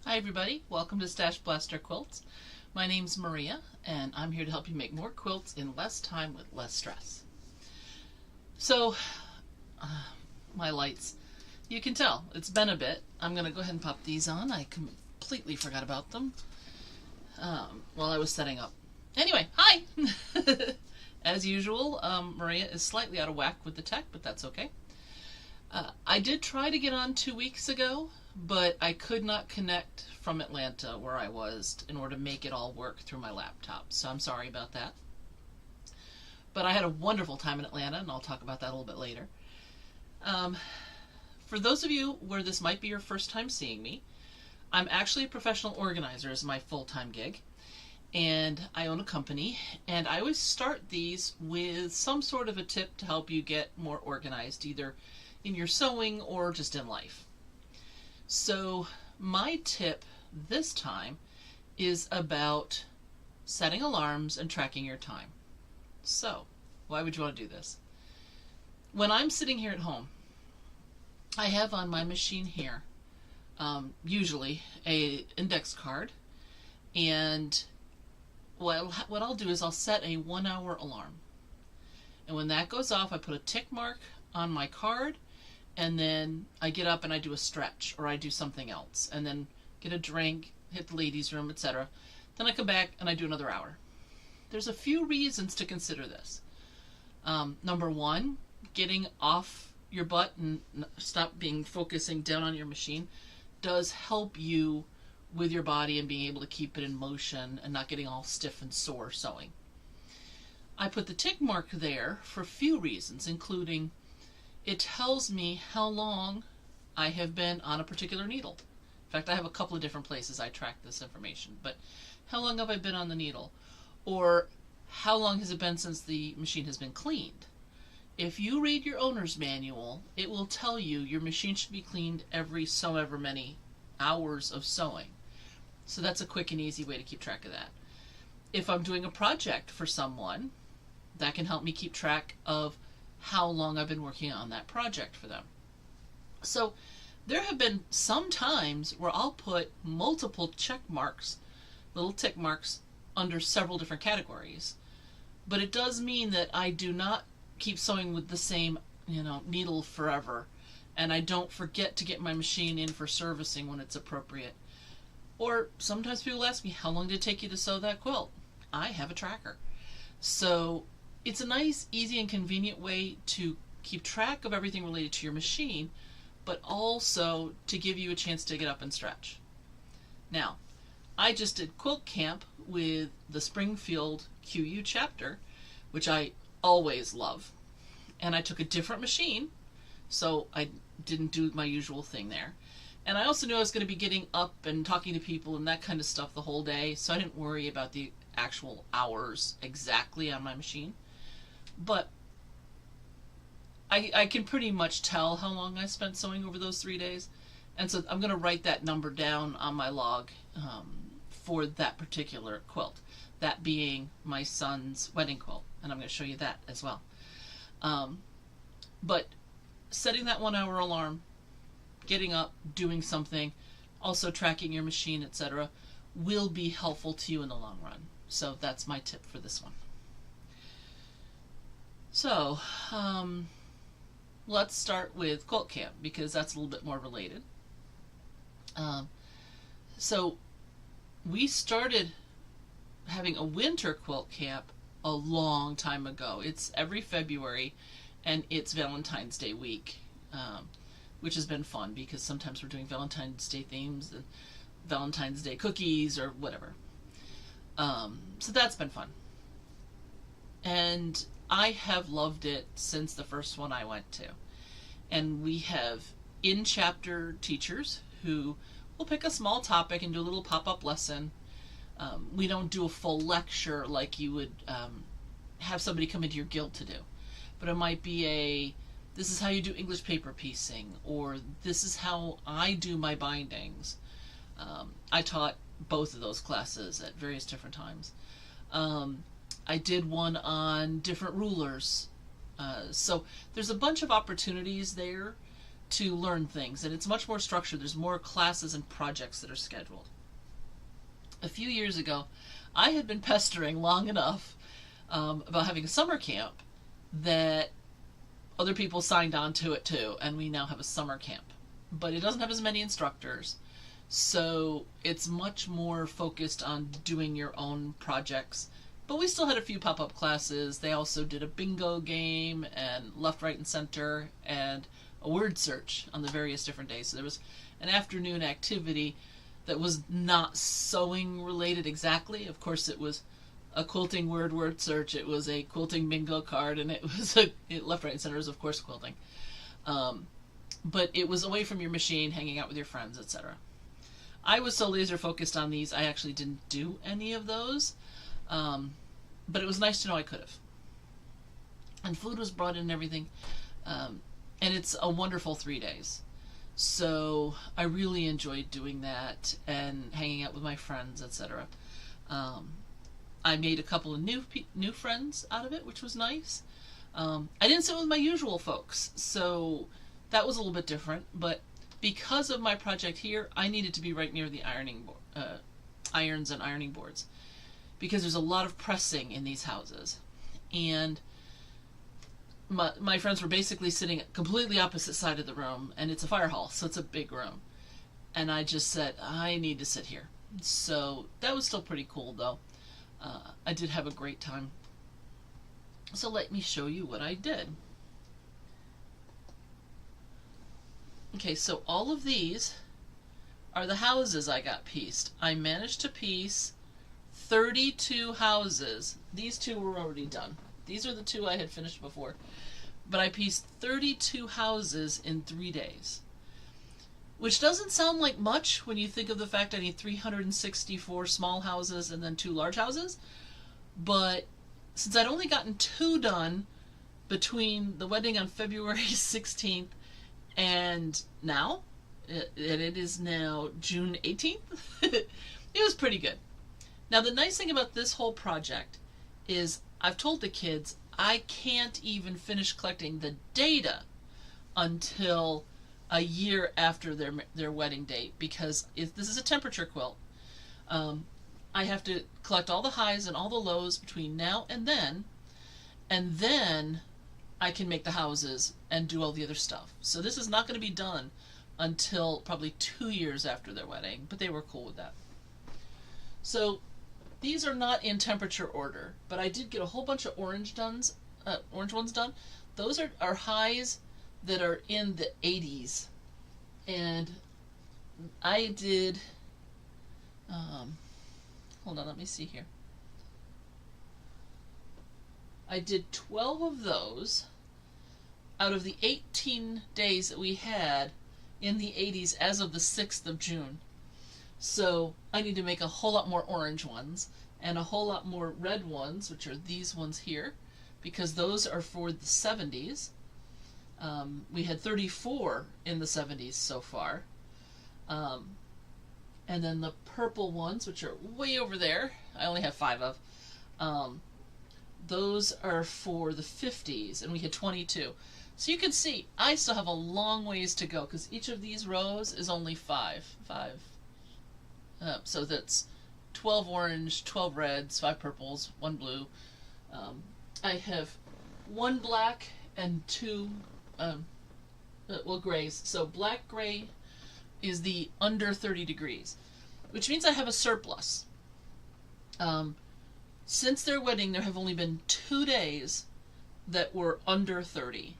Hi everybody, welcome to StashBlaster Quilts. My name's Maria and I'm here to help you make more quilts in less time with less stress. So, my lights, you can tell it's been a bit. I'm going to go ahead and pop these on. I completely forgot about them while I was setting up. Anyway, hi! As usual, Maria is slightly out of whack with the tech, but that's okay. I did try to get on 2 weeks ago, but I could not connect from Atlanta where I was in order to make it all work through my laptop, so I'm sorry about that. But I had a wonderful time in Atlanta, and I'll talk about that a little bit later. For those of you where this might be your first time seeing me, I'm actually a professional organizer as my full-time gig, and I own a company, and I always start these with some sort of a tip to help you get more organized, either in your sewing or just in life. So my tip this time is about setting alarms and tracking your time. So why would you want to do this? When I'm sitting here at home, I have on my machine here usually a index card, and what I'll do is I'll set a 1-hour alarm, and when that goes off I put a tick mark on my card, and then I get up and I do a stretch or I do something else, and then get a drink, hit the ladies' room, etc. Then I come back and I do another hour. There's a few reasons to consider this. Number one, getting off your butt and stop focusing down on your machine does help you with your body and being able to keep it in motion and not getting all stiff and sore sewing. I put the tick mark there for a few reasons, including it tells me how long I have been on a particular needle. In fact, I have a couple of different places I track this information, but how long have I been on the needle? Or how long has it been since the machine has been cleaned? If you read your owner's manual, it will tell you your machine should be cleaned every so ever many hours of sewing. So that's a quick and easy way to keep track of that. If I'm doing a project for someone, that can help me keep track of how long I've been working on that project for them. So there have been some times where I'll put multiple check marks, little tick marks, under several different categories. But it does mean that I do not keep sewing with the same, needle forever, and I don't forget to get my machine in for servicing when it's appropriate. Or sometimes people ask me, how long did it take you to sew that quilt? I have a tracker. So it's a nice, easy, and convenient way to keep track of everything related to your machine, but also to give you a chance to get up and stretch. Now, I just did quilt camp with the Springfield QU chapter, which I always love, and I took a different machine, so I didn't do my usual thing there. And I also knew I was going to be getting up and talking to people and that kind of stuff the whole day, so I didn't worry about the actual hours exactly on my machine. But I can pretty much tell how long I spent sewing over those 3 days. And so I'm going to write that number down on my log for that particular quilt. That being my son's wedding quilt. And I'm going to show you that as well. But setting that 1 hour alarm, getting up, doing something, also tracking your machine, etc., will be helpful to you in the long run. So that's my tip for this one. So, let's start with quilt camp because that's a little bit more related. So we started having a winter quilt camp a long time ago. It's every February and it's Valentine's Day week, which has been fun because sometimes we're doing Valentine's Day themes and Valentine's Day cookies or whatever. So that's been fun. And I have loved it since the first one I went to. And we have in-chapter teachers who will pick a small topic and do a little pop-up lesson. We don't do a full lecture like you would have somebody come into your guild to do. But it might be this is how you do English paper piecing, or this is how I do my bindings. I taught both of those classes at various different times. I did one on different rulers. So there's a bunch of opportunities there to learn things, and it's much more structured. There's more classes and projects that are scheduled. A few years ago, I had been pestering long enough about having a summer camp that other people signed on to it too, and we now have a summer camp. But it doesn't have as many instructors, so it's much more focused on doing your own projects. But we still had a few pop-up classes. They also did a bingo game and left, right, and center and a word search on the various different days. So there was an afternoon activity that was not sewing related exactly. Of course, it was a quilting word search. It was a quilting bingo card, and it was left, right, and center is of course quilting. But it was away from your machine, hanging out with your friends, etc. I was so laser focused on these, I actually didn't do any of those. But it was nice to know I could have. And food was brought in and everything. And it's a wonderful 3 days. So I really enjoyed doing that and hanging out with my friends, etc. I made a couple of new friends out of it, which was nice. I didn't sit with my usual folks, so that was a little bit different. But because of my project here, I needed to be right near the irons and ironing boards, because there's a lot of pressing in these houses. And my friends were basically sitting completely opposite side of the room, and it's a fire hall, so it's a big room. And I just said, I need to sit here. So that was still pretty cool, though. I did have a great time. So let me show you what I did. Okay, so all of these are the houses I got pieced. I managed to piece 32 houses. These two were already done. These are the two I had finished before. But I pieced 32 houses in 3 days. Which doesn't sound like much when you think of the fact I need 364 small houses and then 2 large houses. But since I'd only gotten 2 done between the wedding on February 16th and now, and it is now June 18th, it was pretty good. Now the nice thing about this whole project is I've told the kids I can't even finish collecting the data until a year after their wedding date, because if this is a temperature quilt, I have to collect all the highs and all the lows between now and then I can make the houses and do all the other stuff. So this is not going to be done until probably 2 years after their wedding, but they were cool with that. So these are not in temperature order, but I did get a whole bunch of orange ones done. Those are highs that are in the 80s, and I did hold on, let me see here. I did 12 of those out of the 18 days that we had in the 80s as of the 6th of June. So I need to make a whole lot more orange ones and a whole lot more red ones, which are these ones here, because those are for the 70s. We had 34 in the 70s so far. And then the purple ones, which are way over there, I only have 5 of. Those are for the 50s, and we had 22. So you can see, I still have a long ways to go, because each of these rows is only 5. So that's 12 orange, 12 reds, 5 purples, 1 blue. I have 1 black and 2, grays. So black, gray is the under 30 degrees, which means I have a surplus. Since their wedding, there have only been 2 days that were under 30.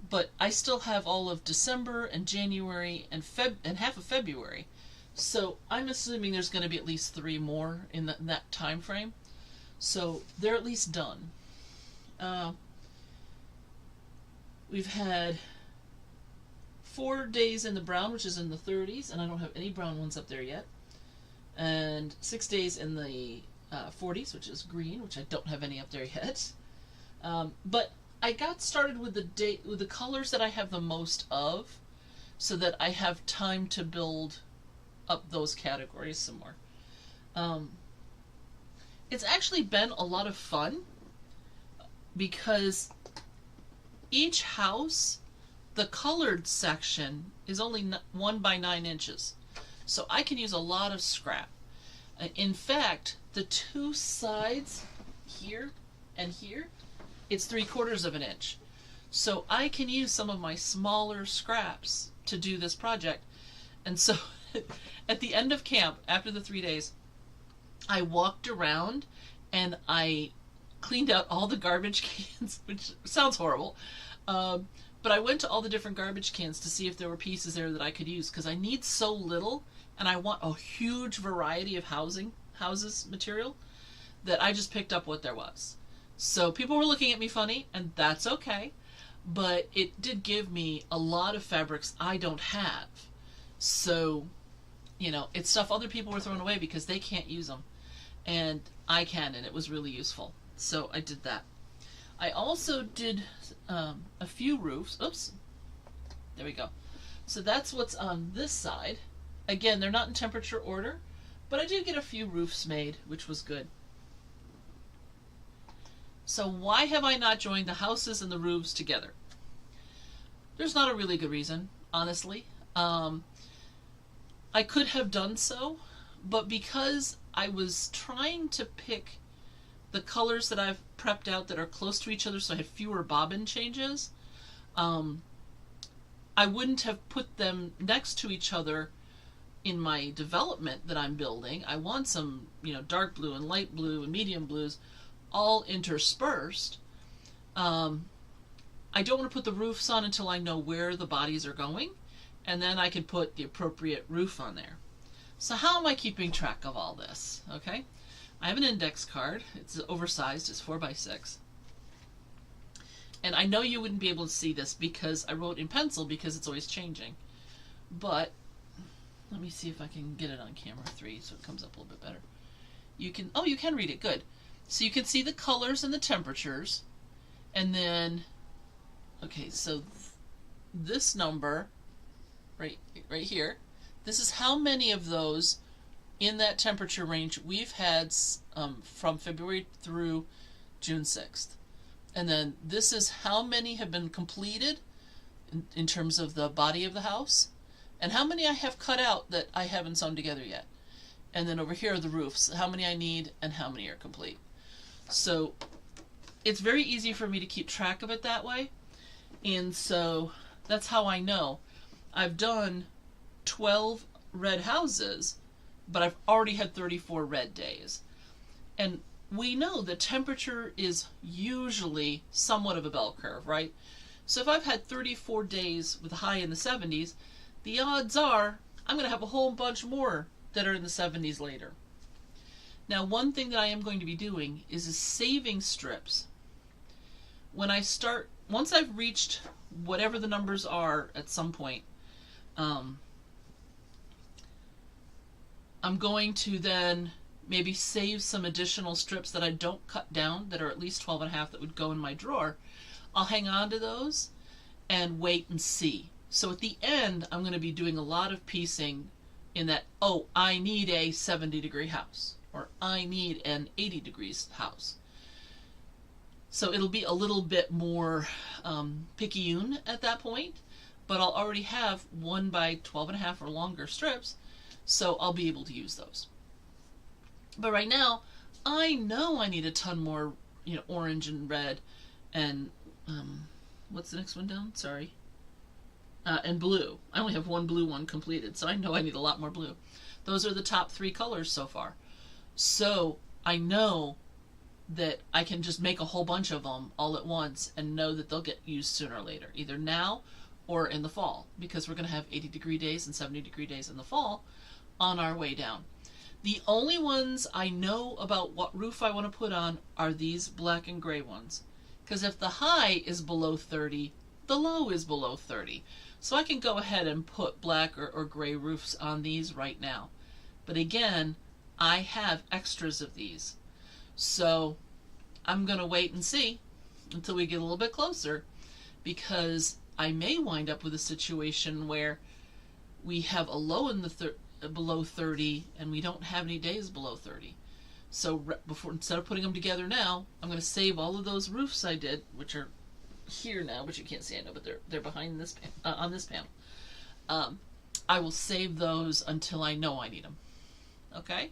But I still have all of December and January and half of February. So I'm assuming there's going to be at least 3 more in that time frame. So they're at least done. We've had 4 days in the brown, which is in the 30s, and I don't have any brown ones up there yet. And 6 days in the 40s, which is green, which I don't have any up there yet. But I got started with the colors that I have the most of, so that I have time to build up those categories some more. It's actually been a lot of fun, because each house, the colored section is only 1 by 9 inches. So I can use a lot of scrap. In fact, the 2 sides here and here, it's 3/4 of an inch. So I can use some of my smaller scraps to do this project. And so at the end of camp, after the 3 days, I walked around and I cleaned out all the garbage cans, which sounds horrible. But I went to all the different garbage cans to see if there were pieces there that I could use, because I need so little and I want a huge variety of houses material, that I just picked up what there was. So people were looking at me funny, and that's okay, but it did give me a lot of fabrics I don't have. So, it's stuff other people were throwing away because they can't use them, and I can, and it was really useful. So I did that. I also did a few roofs. Oops. There we go. So that's what's on this side. Again, they're not in temperature order, but I did get a few roofs made, which was good. So why have I not joined the houses and the roofs together? There's not a really good reason, honestly. I could have done so, but because I was trying to pick the colors that I've prepped out that are close to each other, so I had fewer bobbin changes, I wouldn't have put them next to each other in my development that I'm building. I want some, dark blue and light blue and medium blues all interspersed. I don't want to put the roofs on until I know where the bodies are going, and then I can put the appropriate roof on there. So how am I keeping track of all this? Okay, I have an index card. It's oversized. It's 4 by 6. And I know you wouldn't be able to see this because I wrote in pencil, because it's always changing. But let me see if I can get it on camera 3 so it comes up a little bit better. You can read it. Good. So you can see the colors and the temperatures. And then, okay, so this number right here, this is how many of those in that temperature range we've had from February through June 6th. And then this is how many have been completed in terms of the body of the house, and how many I have cut out that I haven't sewn together yet. And then over here are the roofs, how many I need and how many are complete. So it's very easy for me to keep track of it that way. And so that's how I know. I've done 12 red houses, but I've already had 34 red days. And we know the temperature is usually somewhat of a bell curve, right? So if I've had 34 days with a high in the 70s, the odds are I'm going to have a whole bunch more that are in the 70s later. Now, one thing that I am going to be doing is saving strips. Once I've reached whatever the numbers are at some point, Um, I'm going to then maybe save some additional strips that I don't cut down that are at least 12 and a half that would go in my drawer. I'll hang on to those and wait and see. So at the end, I'm going to be doing a lot of piecing in that, oh, I need a 70-degree house, or I need an 80 degrees house. So it'll be a little bit more picayune at that point, but I'll already have 1 by 12 and a half or longer strips, so I'll be able to use those. But right now, I know I need a ton more, orange and red and, what's the next one down? Sorry. And blue. I only have one blue one completed, so I know I need a lot more blue. Those are the top 3 colors so far. So I know that I can just make a whole bunch of them all at once and know that they'll get used sooner or later, either now or in the fall, because we're going to have 80-degree days and 70-degree days in the fall on our way down. The only ones I know about what roof I want to put on are these black and gray ones, because if the high is below 30, the low is below 30. So I can go ahead and put black or gray roofs on these right now. But again, I have extras of these. So I'm going to wait and see until we get a little bit closer, because I may wind up with a situation where we have a low in the below 30 and we don't have any days below 30. So instead of putting them together now, I'm going to save all of those roofs I did, which are here now, but you can't see, I know, but they're behind this on this panel. I will save those until I know I need them. Okay.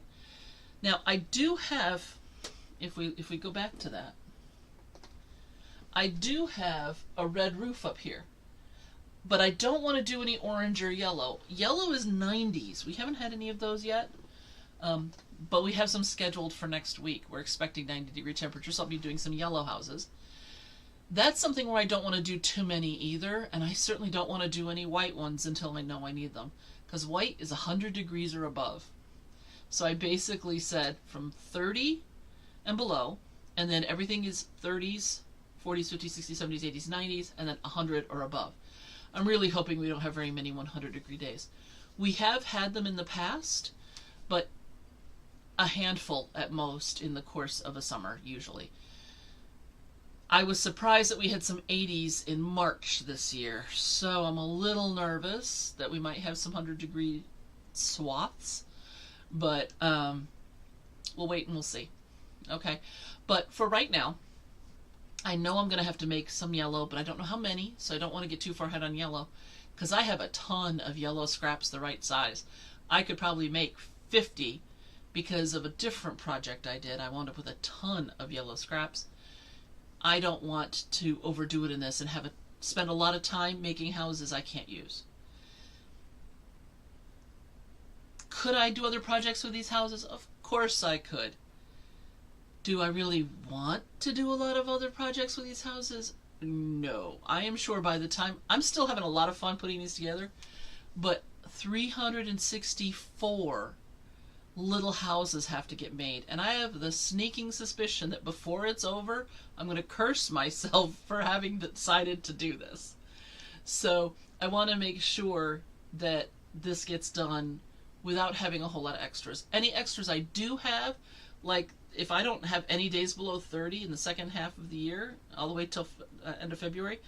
Now I do have, if we go back to that, I do have a red roof up here, but I don't want to do any orange or yellow. Yellow is 90s. We haven't had any of those yet, but we have some scheduled for next week. We're expecting 90-degree temperatures, so I'll be doing some yellow houses. That's something where I don't want to do too many either, and I certainly don't want to do any white ones until I know I need them, because white is 100 degrees or above. So I basically said from 30 and below, and then everything is 30s, 40s, 50s, 60s, 70s, 80s, 90s, and then 100 or above. I'm really hoping we don't have very many 100-degree days. We have had them in the past, but a handful at most in the course of a summer, usually. I was surprised that we had some 80s in March this year, so I'm a little nervous that we might have some 100-degree swaths, but we'll wait and we'll see. Okay, but for right now, I know I'm going to have to make some yellow, but I don't know how many, so I don't want to get too far ahead on yellow, because I have a ton of yellow scraps the right size. I could probably make 50 because of a different project I did. I wound up with a ton of yellow scraps. I don't want to overdo it in this and spend a lot of time making houses I can't use. Could I do other projects with these houses? Of course I could. Do I really want to do a lot of other projects with these houses? No. I am sure by the time, I'm still having a lot of fun putting these together, but 364 little houses have to get made, and I have the sneaking suspicion that before it's over, I'm going to curse myself for having decided to do this. So I want to make sure that this gets done without having a whole lot of extras. Any extras I do have, like if I don't have any days below 30 in the second half of the year, all the way till end of February,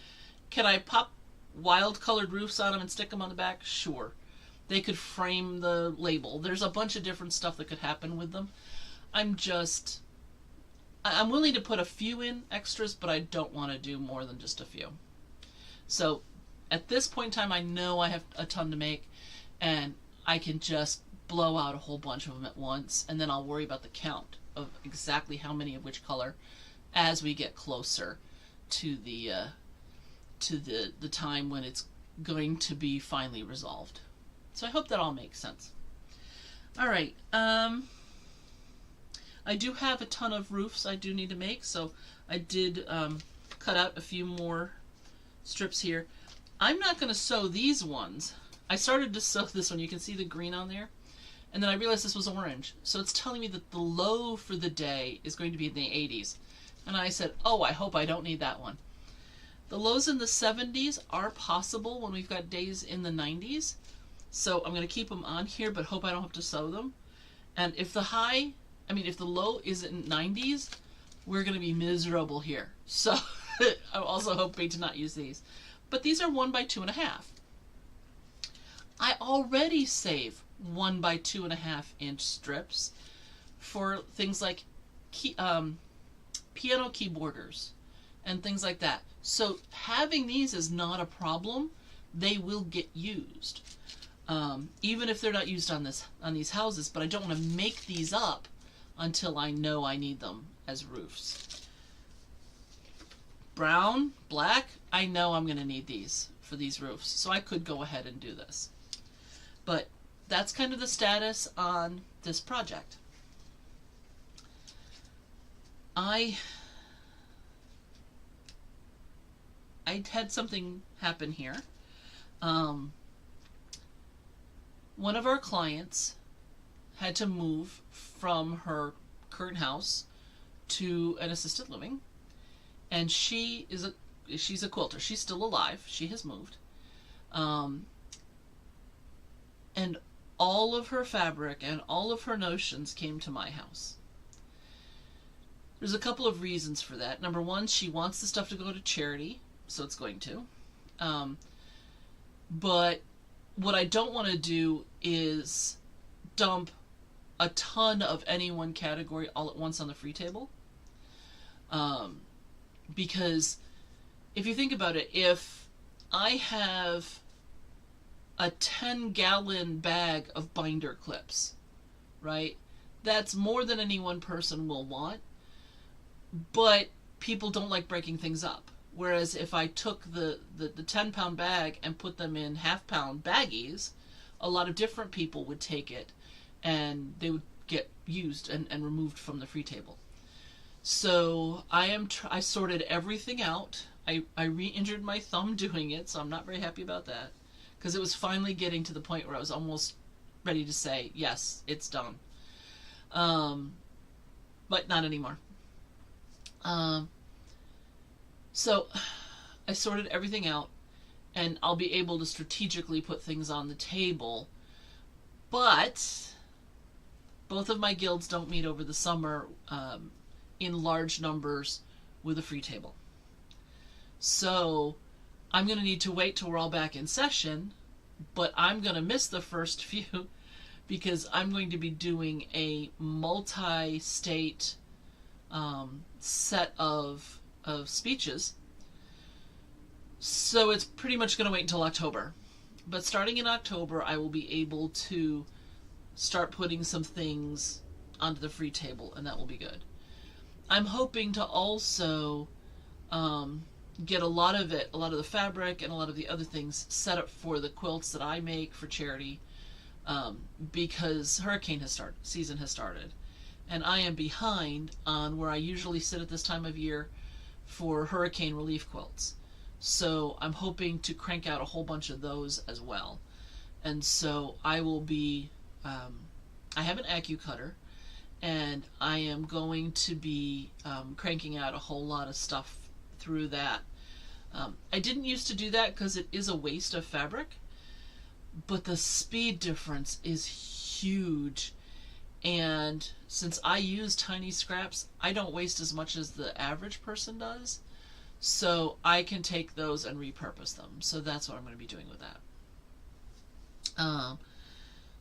can I pop wild colored roofs on them and stick them on the back? Sure. They could frame the label. There's a bunch of different stuff that could happen with them. I'm willing to put a few in extras, but I don't want to do more than just a few. So at this point in time, I know I have a ton to make, and I can just blow out a whole bunch of them at once, and then I'll worry about the count of exactly how many of which color as we get closer to the time when it's going to be finally resolved. So I hope that all makes sense. All right. I do have a ton of roofs I do need to make, so I did cut out a few more strips here. I'm not going to sew these ones. I started to sew this one. You can see the green on there. And then I realized this was orange. So it's telling me that the low for the day is going to be in the 80s. And I said, oh, I hope I don't need that one. The lows in the 70s are possible when we've got days in the 90s. So I'm going to keep them on here, but hope I don't have to sew them. And if the if the low is in 90s, we're going to be miserable here. So I'm also hoping to not use these. But these are 1 by 2.5. I already save 1 by 2.5 inch strips for things like piano keyboarders and things like that. So having these is not a problem. They will get used. Even if they're not used on these houses, but I don't want to make these up until I know I need them as roofs. Brown, black, I know I'm going to need these for these roofs, so I could go ahead and do this. But that's kind of the status on this project. I had something happen here. One of our clients had to move from her current house to an assisted living, and she's a quilter. She's still alive. She has moved. And all of her fabric and all of her notions came to my house. There's a couple of reasons for that. Number one, she wants the stuff to go to charity, so it's going to. But what I don't want to do is dump a ton of any one category all at once on the free table. Because if you think about it, if I have a 10-gallon bag of binder clips, right? That's more than any one person will want, but people don't like breaking things up. Whereas if I took the 10-pound bag and put them in half-pound baggies, a lot of different people would take it and they would get used and removed from the free table. So I sorted everything out. I re-injured my thumb doing it, so I'm not very happy about that, because it was finally getting to the point where I was almost ready to say, yes, it's done. But not anymore. So I sorted everything out, and I'll be able to strategically put things on the table. But both of my guilds don't meet over the summer in large numbers with a free table. So I'm going to need to wait till we're all back in session, but I'm going to miss the first few because I'm going to be doing a multi-state set of speeches. So it's pretty much going to wait until October. But starting in October, I will be able to start putting some things onto the free table, and that will be good. I'm hoping to also get a lot of the fabric and a lot of the other things set up for the quilts that I make for charity, because hurricane season has started, and I am behind on where I usually sit at this time of year for hurricane relief quilts. So I'm hoping to crank out a whole bunch of those as well. And so I will be, I have an Acu cutter, and I am going to be cranking out a whole lot of stuff through that. I didn't used to do that because it is a waste of fabric, but the speed difference is huge. And since I use tiny scraps, I don't waste as much as the average person does. So I can take those and repurpose them. So that's what I'm going to be doing with that.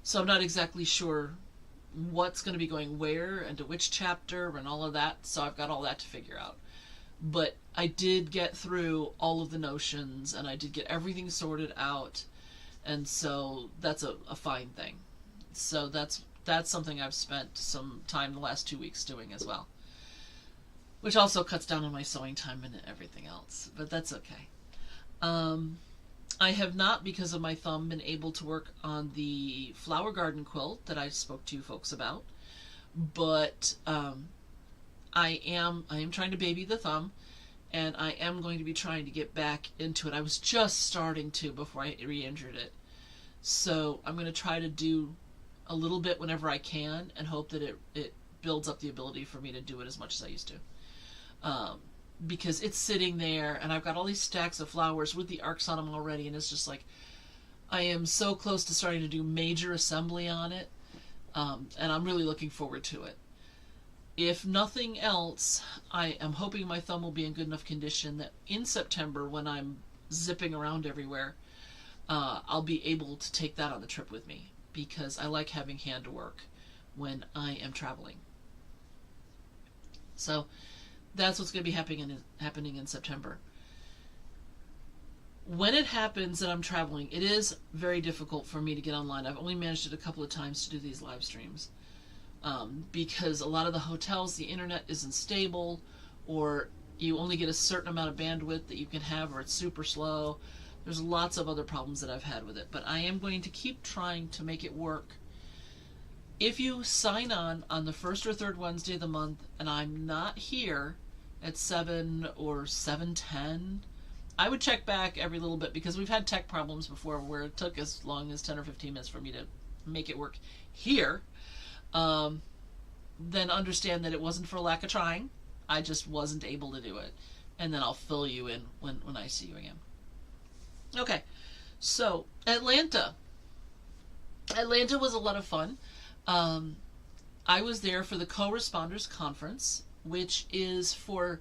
So I'm not exactly sure what's going to be going where and to which chapter and all of that. So I've got all that to figure out. But I did get through all of the notions, and I did get everything sorted out. And so that's a fine thing. So that's something I've spent some time the last 2 weeks doing as well, which also cuts down on my sewing time and everything else, but that's okay. I have not, because of my thumb, been able to work on the flower garden quilt that I spoke to you folks about, but I am trying to baby the thumb, and I am going to be trying to get back into it. I was just starting to before I re-injured it, so I'm going to try to do a little bit whenever I can and hope that it builds up the ability for me to do it as much as I used to. because it's sitting there and I've got all these stacks of flowers with the arcs on them already, and it's just like I am so close to starting to do major assembly on it, and I'm really looking forward to it. If nothing else, I am hoping my thumb will be in good enough condition that in September, when I'm zipping around everywhere, I'll be able to take that on the trip with me, because I like having handwork when I am traveling. So that's what's going to be happening in September. When it happens that I'm traveling, it is very difficult for me to get online. I've only managed it a couple of times to do these live streams, because a lot of the hotels, the internet isn't stable, or you only get a certain amount of bandwidth that you can have, or it's super slow. There's lots of other problems that I've had with it, but I am going to keep trying to make it work. If you sign on the first or third Wednesday of the month and I'm not here at 7 or 7:10, I would check back every little bit, because we've had tech problems before where it took as long as 10 or 15 minutes for me to make it work here. Then understand that it wasn't for lack of trying. I just wasn't able to do it. And then I'll fill you in when I see you again. Okay, so Atlanta. Atlanta was a lot of fun. I was there for the Co-Responders Conference, which is for...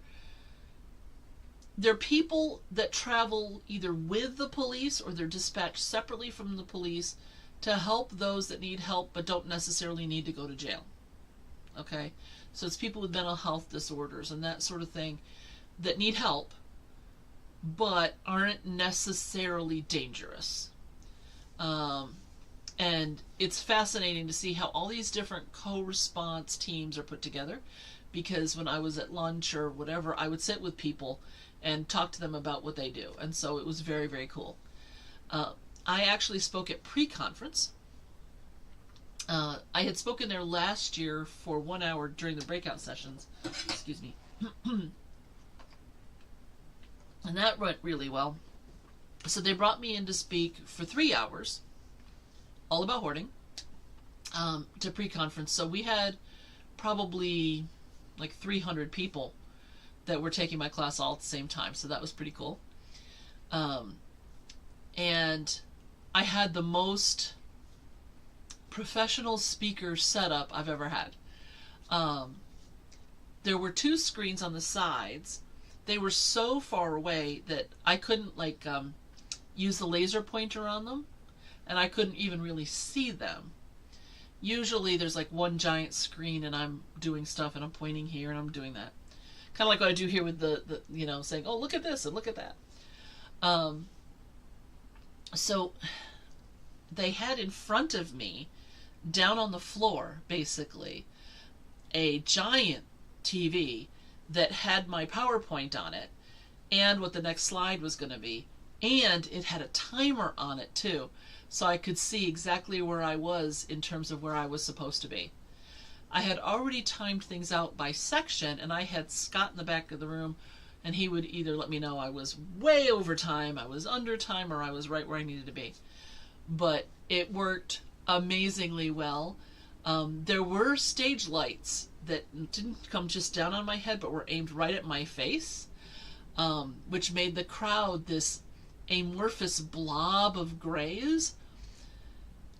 they're people that travel either with the police or they're dispatched separately from the police to help those that need help but don't necessarily need to go to jail. Okay? So it's people with mental health disorders and that sort of thing that need help but aren't necessarily dangerous. And it's fascinating to see how all these different co-response teams are put together, because when I was at lunch or whatever, I would sit with people and talk to them about what they do. And so it was very, very cool. I actually spoke at pre-conference. I had spoken there last year for 1 hour during the breakout sessions. Excuse me. And that went really well. So they brought me in to speak for 3 hours, all about hoarding, to pre-conference. So we had probably like 300 people that were taking my class all at the same time. So that was pretty cool. And I had the most professional speaker setup I've ever had. There were 2 screens on the sides. They were so far away that I couldn't use the laser pointer on them, and I couldn't even really see them. Usually there's like one giant screen and I'm doing stuff and I'm pointing here and I'm doing that. Kind of like what I do here with the saying, oh, look at this and look at that. So they had in front of me, down on the floor, basically, a giant TV that had my PowerPoint on it and what the next slide was going to be. And it had a timer on it, too. So I could see exactly where I was in terms of where I was supposed to be. I had already timed things out by section, and I had Scott in the back of the room, and he would either let me know I was way over time, I was under time, or I was right where I needed to be. But it worked amazingly well. There were stage lights that didn't come just down on my head, but were aimed right at my face, which made the crowd this amorphous blob of grays.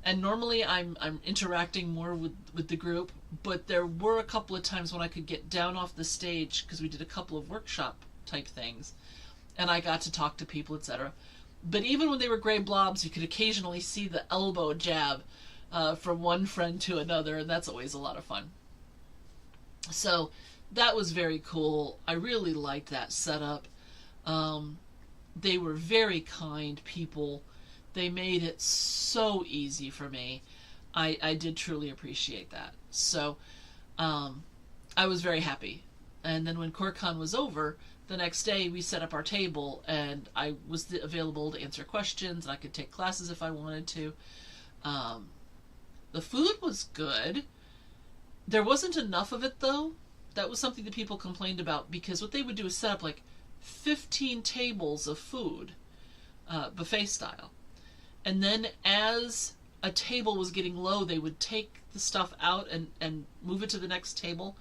And normally I'm interacting more with the group, but there were a couple of times when I could get down off the stage, because we did a couple of workshop type things, and I got to talk to people, etc. But even when they were gray blobs, you could occasionally see the elbow jab from one friend to another, and that's always a lot of fun. So that was very cool. I really liked that setup. They were very kind people. They made it so easy for me. I did truly appreciate that. So I was very happy. And then when CoreCon was over, the next day we set up our table, and I was available to answer questions, and I could take classes if I wanted to. The food was good. There wasn't enough of it, though. That was something that people complained about, because what they would do is set up like 15 tables of food, buffet style. And then as a table was getting low, they would take the stuff out and move it to the next table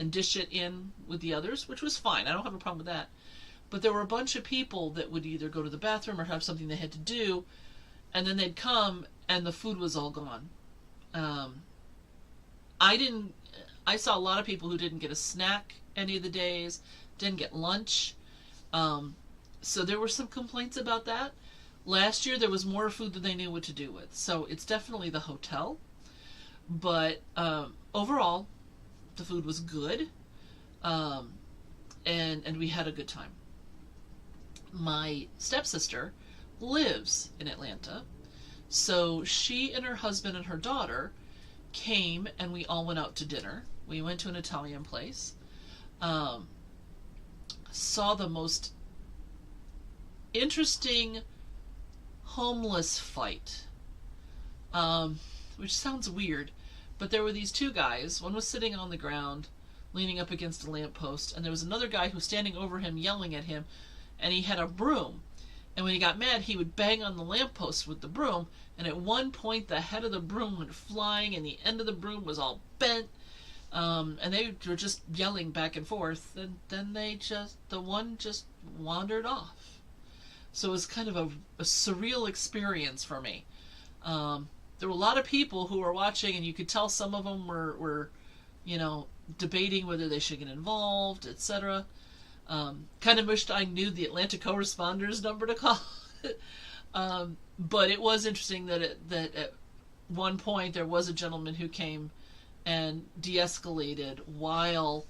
and dish it in with the others, which was fine. I don't have a problem with that. But there were a bunch of people that would either go to the bathroom or have something they had to do, and then they'd come and the food was all gone. I saw a lot of people who didn't get a snack any of the days, didn't get lunch. So there were some complaints about that. Last year there was more food than they knew what to do with. So it's definitely the hotel. But overall, the food was good. And we had a good time. My stepsister lives in Atlanta. So she and her husband and her daughter came and we all went out to dinner. We went to an Italian place. Saw the most interesting homeless fight. Which sounds weird, but there were these two guys. One was sitting on the ground, leaning up against a lamppost, and there was another guy who was standing over him, yelling at him, and he had a broom. And when he got mad, he would bang on the lamppost with the broom, and at one point the head of the broom went flying, and the end of the broom was all bent. And they were just yelling back and forth, and then the one just wandered off. So it was kind of a surreal experience for me. There were a lot of people who were watching, and you could tell some of them were debating whether they should get involved, etc. Kind of wished I knew the Atlanta co-responders number to call. But it was interesting that at one point there was a gentleman who came and de-escalated while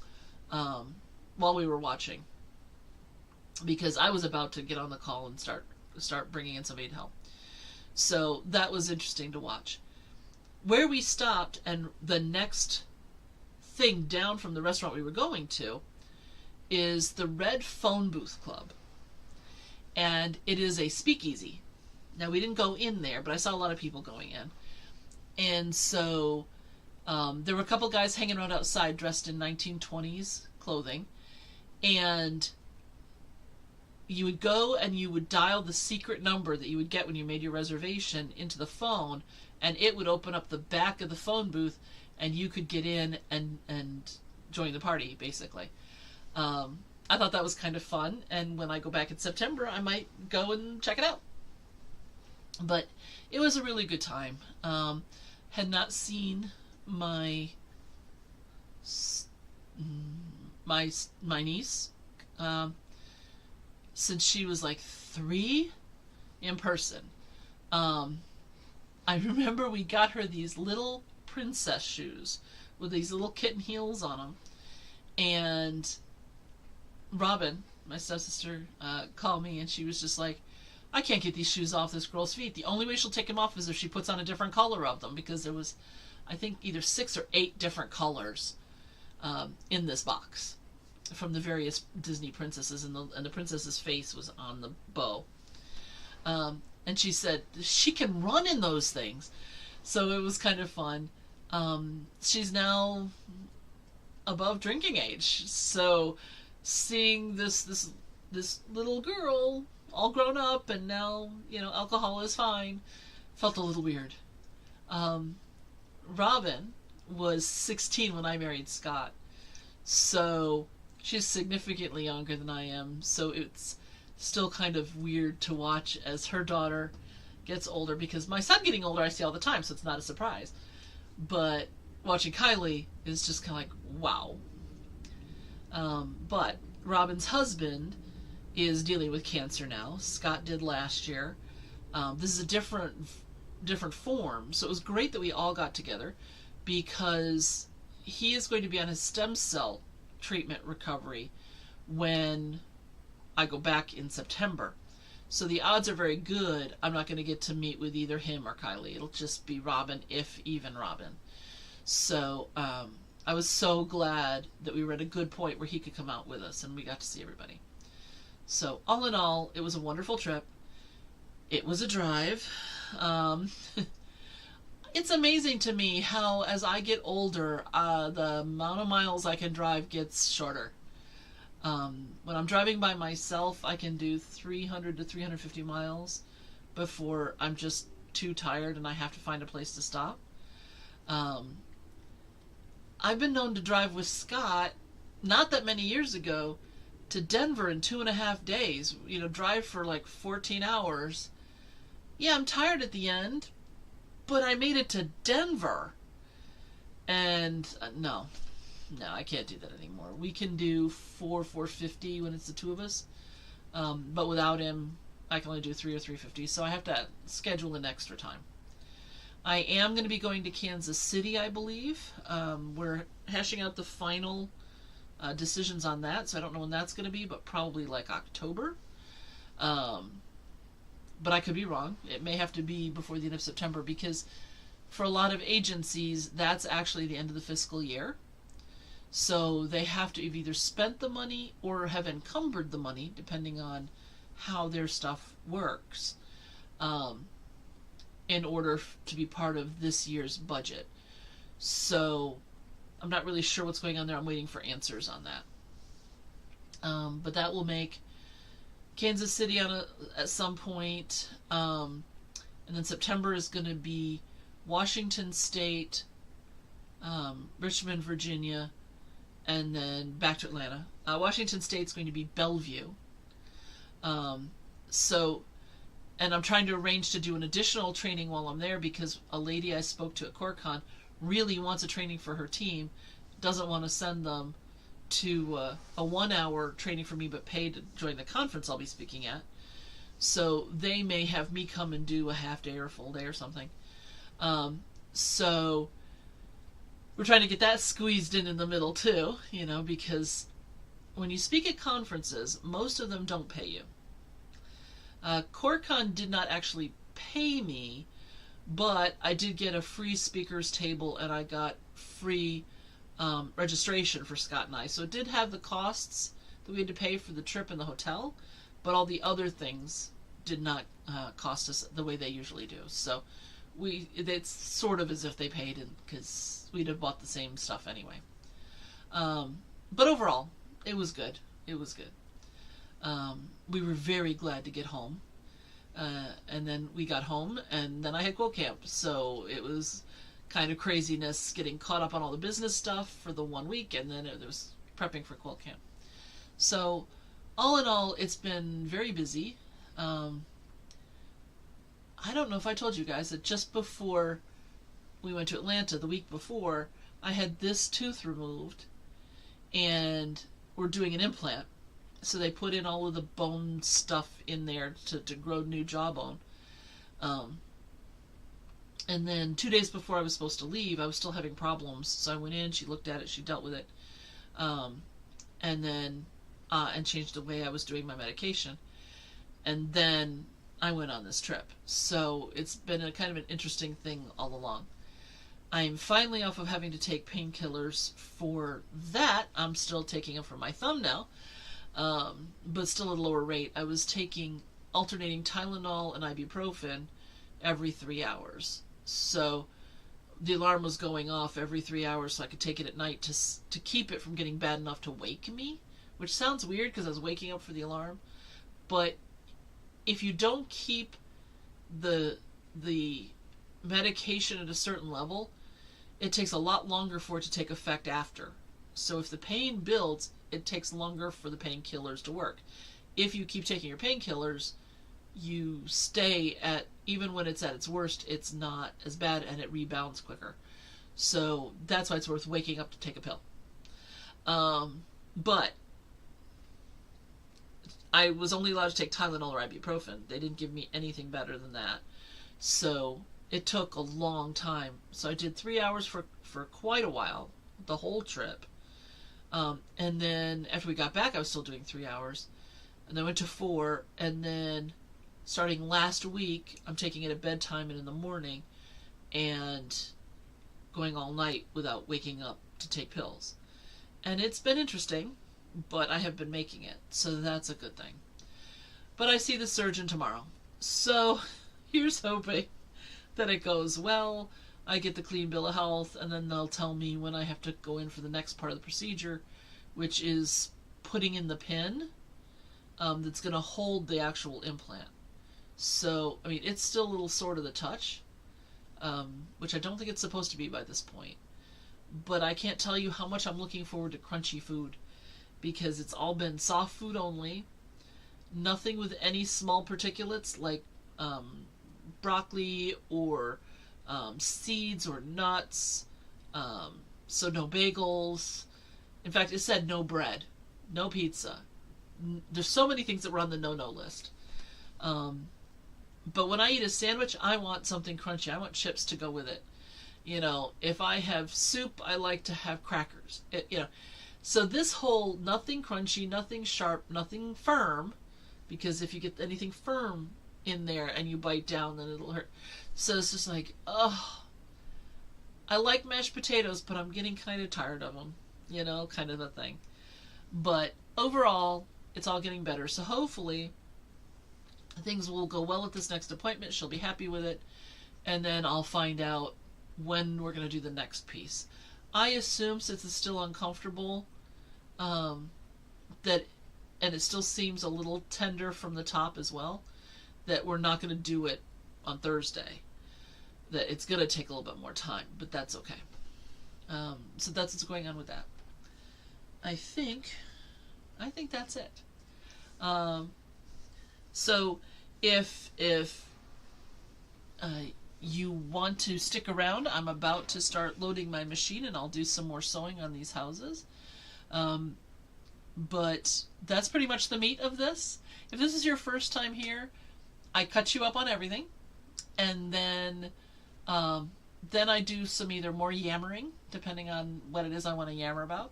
we were watching, because I was about to get on the call and start bringing in some aid help. So that was interesting to watch. Where we stopped, and the next thing down from the restaurant we were going to, is the Red Phone Booth Club. And it is a speakeasy. Now, we didn't go in there, but I saw a lot of people going in. And so there were a couple guys hanging around outside dressed in 1920s clothing. And you would go and you would dial the secret number that you would get when you made your reservation into the phone, and it would open up the back of the phone booth, and you could get in and join the party, basically. I thought that was kind of fun, and when I go back in September, I might go and check it out. But it was a really good time. Had not seen my niece since she was like 3 in person. I remember we got her these little princess shoes with these little kitten heels on them, and Robin, my stepsister, called me, and she was just like, I can't get these shoes off this girl's feet. The only way she'll take them off is if she puts on a different color of them, because there was, I think, either 6 or 8 different colors in this box from the various Disney princesses, and the princess's face was on the bow. And she said she can run in those things, so it was kind of fun. She's now above drinking age, so seeing this little girl all grown up and now alcohol is fine felt a little weird. Robin was 16 when I married Scott, so she's significantly younger than I am, so it's still kind of weird to watch as her daughter gets older, because my son getting older I see all the time, so it's not a surprise. But watching Kylie is just kind of like, wow. But Robin's husband is dealing with cancer now. Scott did last year. This is a different form, so it was great that we all got together, because he is going to be on his stem cell treatment recovery when I go back in September. So the odds are very good I'm not going to get to meet with either him or Kylie. It'll just be Robin, if even Robin. So I was so glad that we were at a good point where he could come out with us and we got to see everybody. So all in all, it was a wonderful trip. It was a drive. It's amazing to me how, as I get older, the amount of miles I can drive gets shorter. When I'm driving by myself, I can do 300 to 350 miles before I'm just too tired and I have to find a place to stop. I've been known to drive with Scott not that many years ago to Denver in 2.5 days, drive for like 14 hours. Yeah, I'm tired at the end, but I made it to Denver. And no, I can't do that anymore. We can do 450 when it's the two of us, but without him, I can only do 3 or 350. So I have to schedule in extra time. I am going to be going to Kansas City, I believe. We're hashing out the final decisions on that, so I don't know when that's going to be, but probably like October. But I could be wrong. It may have to be before the end of September, because for a lot of agencies, that's actually the end of the fiscal year. So they have to have either spent the money or have encumbered the money, depending on how their stuff works, in order to be part of this year's budget. So I'm not really sure what's going on there. I'm waiting for answers on that. But that will make Kansas City at some point. And then September is going to be Washington State, Richmond, Virginia, and then back to Atlanta. Washington State's going to be Bellevue. And I'm trying to arrange to do an additional training while I'm there, because a lady I spoke to at CoreCon really wants a training for her team, doesn't want to send them to a 1-hour training for me, but pay to join the conference I'll be speaking at. So they may have me come and do a half day or a full day or something. So we're trying to get that squeezed in the middle too, because when you speak at conferences, most of them don't pay you. CoreCon did not actually pay me, but I did get a free speaker's table, and I got free registration for Scott and I. So it did have the costs that we had to pay for the trip and the hotel, but all the other things did not cost us the way they usually do. So it's sort of as if they paid, because we'd have bought the same stuff anyway. But overall, it was good. It was good. We were very glad to get home. And then we got home, and then I had quilt camp. So it was kind of craziness getting caught up on all the business stuff for the 1 week, and then it was prepping for quilt camp. So all in all, it's been very busy. I don't know if I told you guys that just before we went to Atlanta, the week before, I had this tooth removed, and we're doing an implant. So they put in all of the bone stuff in there to grow new jawbone. And then 2 days before I was supposed to leave, I was still having problems. So I went in, she looked at it, she dealt with it, and then and changed the way I was doing my medication. And then I went on this trip. So it's been a kind of an interesting thing all along. I'm finally off of having to take painkillers for that. I'm still taking them for my thumb now, but still at a lower rate. I was taking alternating Tylenol and ibuprofen every 3 hours. So the alarm was going off every 3 hours so I could take it at night to keep it from getting bad enough to wake me, which sounds weird because I was waking up for the alarm. But if you don't keep the medication at a certain level, it takes a lot longer for it to take effect after. So if the pain builds, it takes longer for the painkillers to work. If you keep taking your painkillers, you stay at, even when it's at its worst, it's not as bad and it rebounds quicker. So that's why it's worth waking up to take a pill. But I was only allowed to take Tylenol or ibuprofen. They didn't give me anything better than that. So it took a long time. So I did 3 hours for quite a while, the whole trip. And then after we got back, I was still doing 3 hours. And then I went to 4. And then starting last week, I'm taking it at bedtime and in the morning, and going all night without waking up to take pills. And it's been interesting, but I have been making it, so that's a good thing. But I see the surgeon tomorrow, so here's hoping that it goes well. I get the clean bill of health, and then they'll tell me when I have to go in for the next part of the procedure, which is putting in the pin that's going to hold the actual implant. So, I mean, it's still a little sore to the touch, which I don't think it's supposed to be by this point. But I can't tell you how much I'm looking forward to crunchy food, because it's all been soft food only. Nothing with any small particulates like broccoli or seeds or nuts. So no bagels. In fact, it said no bread, no pizza. There's so many things that were on the no-no list. But when I eat a sandwich, I want something crunchy. I want chips to go with it. You know, if I have soup, I like to have crackers. So this whole nothing crunchy, nothing sharp, nothing firm, because if you get anything firm in there and you bite down, then it'll hurt. So it's just like, oh, I like mashed potatoes, but I'm getting kind of tired of them, you know, kind of a thing. But overall, it's all getting better. So hopefully things will go well at this next appointment. She'll be happy with it. And then I'll find out when we're going to do the next piece. I assume, since it's still uncomfortable, that, and it still seems a little tender from the top as well, that we're not going to do it on Thursday. That it's going to take a little bit more time, but that's okay. So that's what's going on with that. I think that's it. So if you want to stick around, I'm about to start loading my machine, and I'll do some more sewing on these houses. But that's pretty much the meat of this. If this is your first time here, I cut you up on everything, and then I do some either more yammering, depending on what it is I want to yammer about,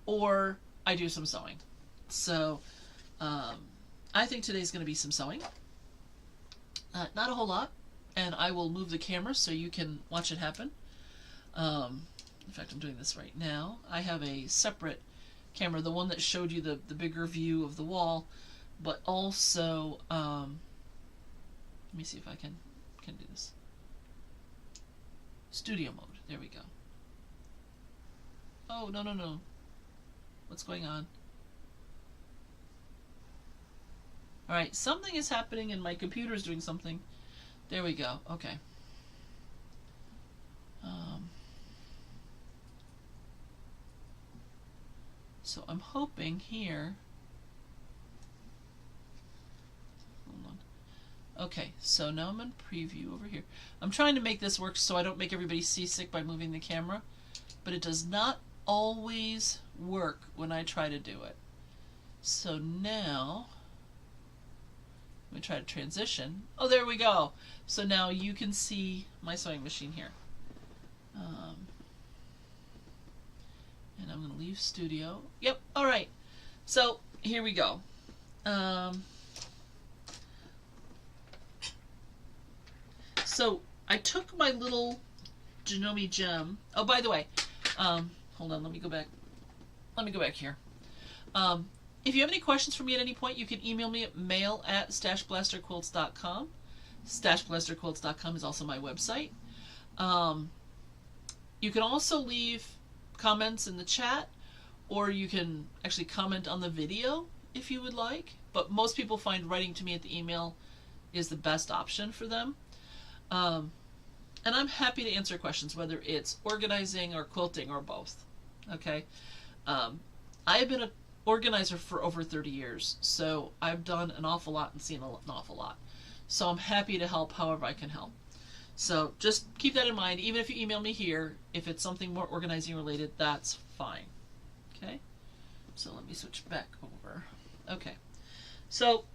or I do some sewing. So I think today's going to be some sewing. Not a whole lot, and I will move the camera so you can watch it happen. In fact, I'm doing this right now. I have a separate camera, the one that showed you the bigger view of the wall, but also, let me see if I can do this. Studio mode, there we go. Oh, no. What's going on? Alright, something is happening and my computer is doing something. There we go, okay. So I'm hoping here, hold on. Okay, so now I'm in preview over here. I'm trying to make this work so I don't make everybody seasick by moving the camera, but it does not always work when I try to do it. So now, let me try to transition. Oh, there we go. So now you can see my sewing machine here. And I'm going to leave studio. Yep, alright. So, here we go. So, I took my little Janome gem. Oh, by the way, hold on, let me go back. Let me go back here. If you have any questions for me at any point, you can email me at mail@StashBlasterQuilts.com. StashBlasterQuilts.com is also my website. You can also leave comments in the chat, or you can actually comment on the video if you would like, but most people find writing to me at the email is the best option for them. And I'm happy to answer questions, whether it's organizing or quilting or both. Okay. I have been an organizer for over 30 years, so I've done an awful lot and seen an awful lot. So I'm happy to help however I can help. So just keep that in mind. Even if you email me here, if it's something more organizing related, that's fine. Okay? So let me switch back over. Okay. So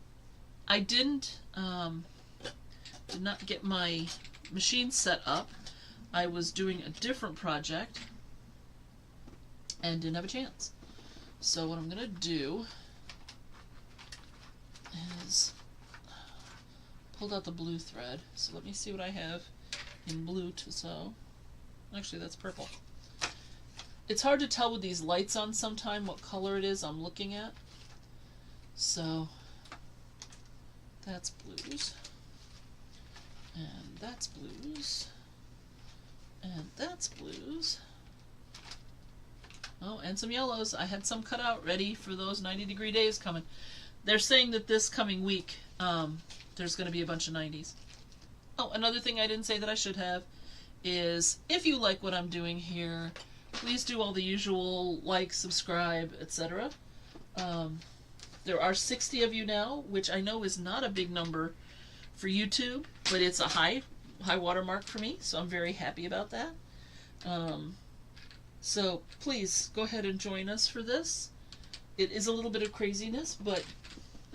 I did not get my machine set up. I was doing a different project and didn't have a chance. So what I'm going to do is pulled out the blue thread. So let me see what I have in blue to sew. Actually, that's purple. It's hard to tell with these lights on sometime what color it is I'm looking at. So that's blues. And that's blues. And that's blues. Oh, and some yellows. I had some cut out ready for those 90-degree days coming. They're saying that this coming week there's going to be a bunch of 90s. Oh, another thing I didn't say that I should have is, if you like what I'm doing here, please do all the usual like, subscribe, etc. There are 60 of you now, which I know is not a big number for YouTube, but it's a high watermark for me, so I'm very happy about that. So please go ahead and join us for this. It is a little bit of craziness, but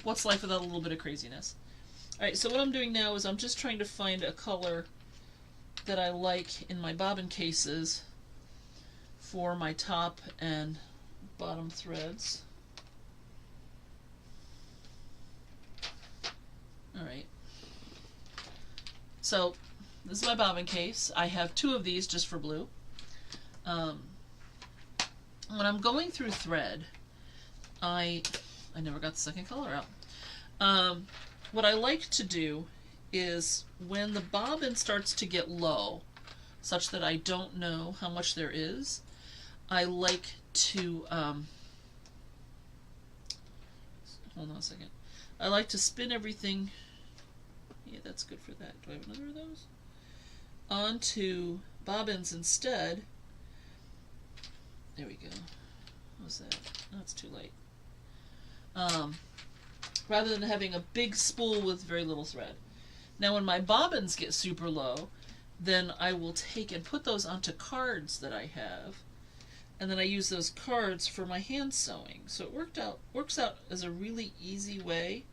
what's life without a little bit of craziness? Alright, so what I'm doing now is I'm just trying to find a color that I like in my bobbin cases for my top and bottom threads. Alright, so this is my bobbin case. I have 2 of these just for blue. When I'm going through thread, I never got the second color out. What I like to do is when the bobbin starts to get low, such that I don't know how much there is, I like to, hold on a second. I like to spin everything, yeah, that's good for that. Do I have another of those? Onto bobbins instead. There we go. What was that? No, it's too late. Rather than having a big spool with very little thread. Now when my bobbins get super low, then I will take and put those onto cards that I have, and then I use those cards for my hand sewing. So it works out as a really easy way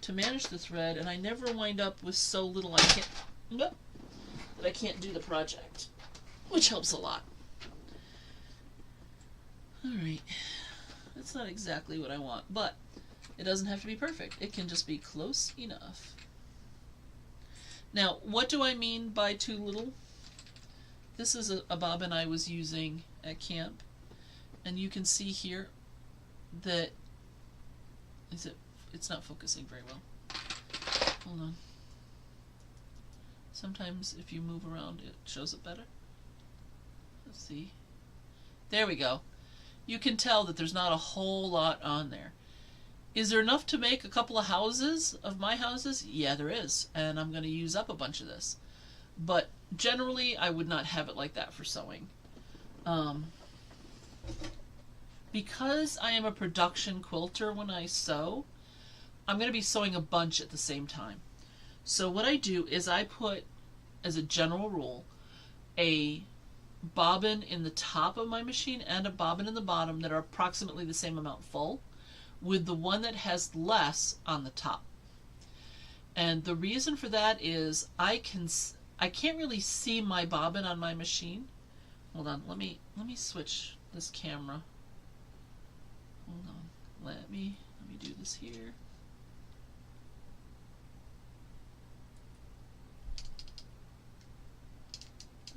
to manage the thread, and I never wind up with so little that I can't do the project, which helps a lot. Alright, that's not exactly what I want, but it doesn't have to be perfect. It can just be close enough. Now, what do I mean by too little? This is a bobbin I was using at camp, and you can see here that it's not focusing very well. Hold on. Sometimes if you move around it shows it better. Let's see. There we go. You can tell that there's not a whole lot on there. Is there enough to make a couple of houses of my houses? Yeah, there is, and I'm going to use up a bunch of this. But generally, I would not have it like that for sewing. Because I am a production quilter when I sew, I'm going to be sewing a bunch at the same time. So what I do is I put, as a general rule, a bobbin in the top of my machine and a bobbin in the bottom that are approximately the same amount full, with the one that has less on the top. And the reason for that is I can't really see my bobbin on my machine. Hold on, let me switch this camera. Hold on, let me do this here.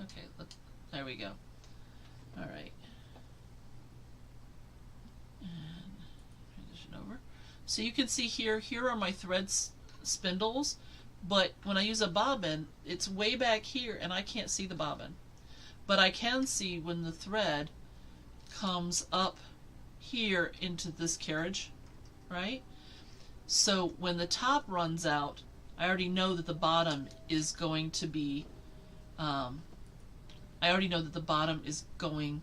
Okay, there we go. All right. And transition over. So you can see here are my thread spindles, but when I use a bobbin, it's way back here and I can't see the bobbin. But I can see when the thread comes up here into this carriage, right? So when the top runs out, I already know that the bottom is going to be I already know that the bottom is going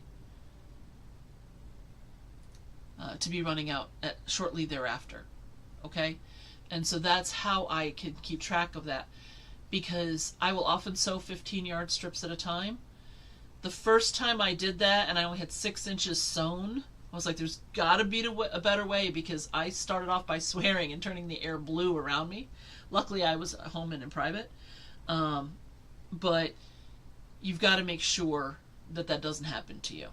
to be running out shortly thereafter, okay? And so that's how I can keep track of that, because I will often sew 15-yard strips at a time. The first time I did that and I only had 6 inches sewn, I was like, there's got to be a better way, because I started off by swearing and turning the air blue around me. Luckily I was at home and in private, but you've got to make sure that that doesn't happen to you,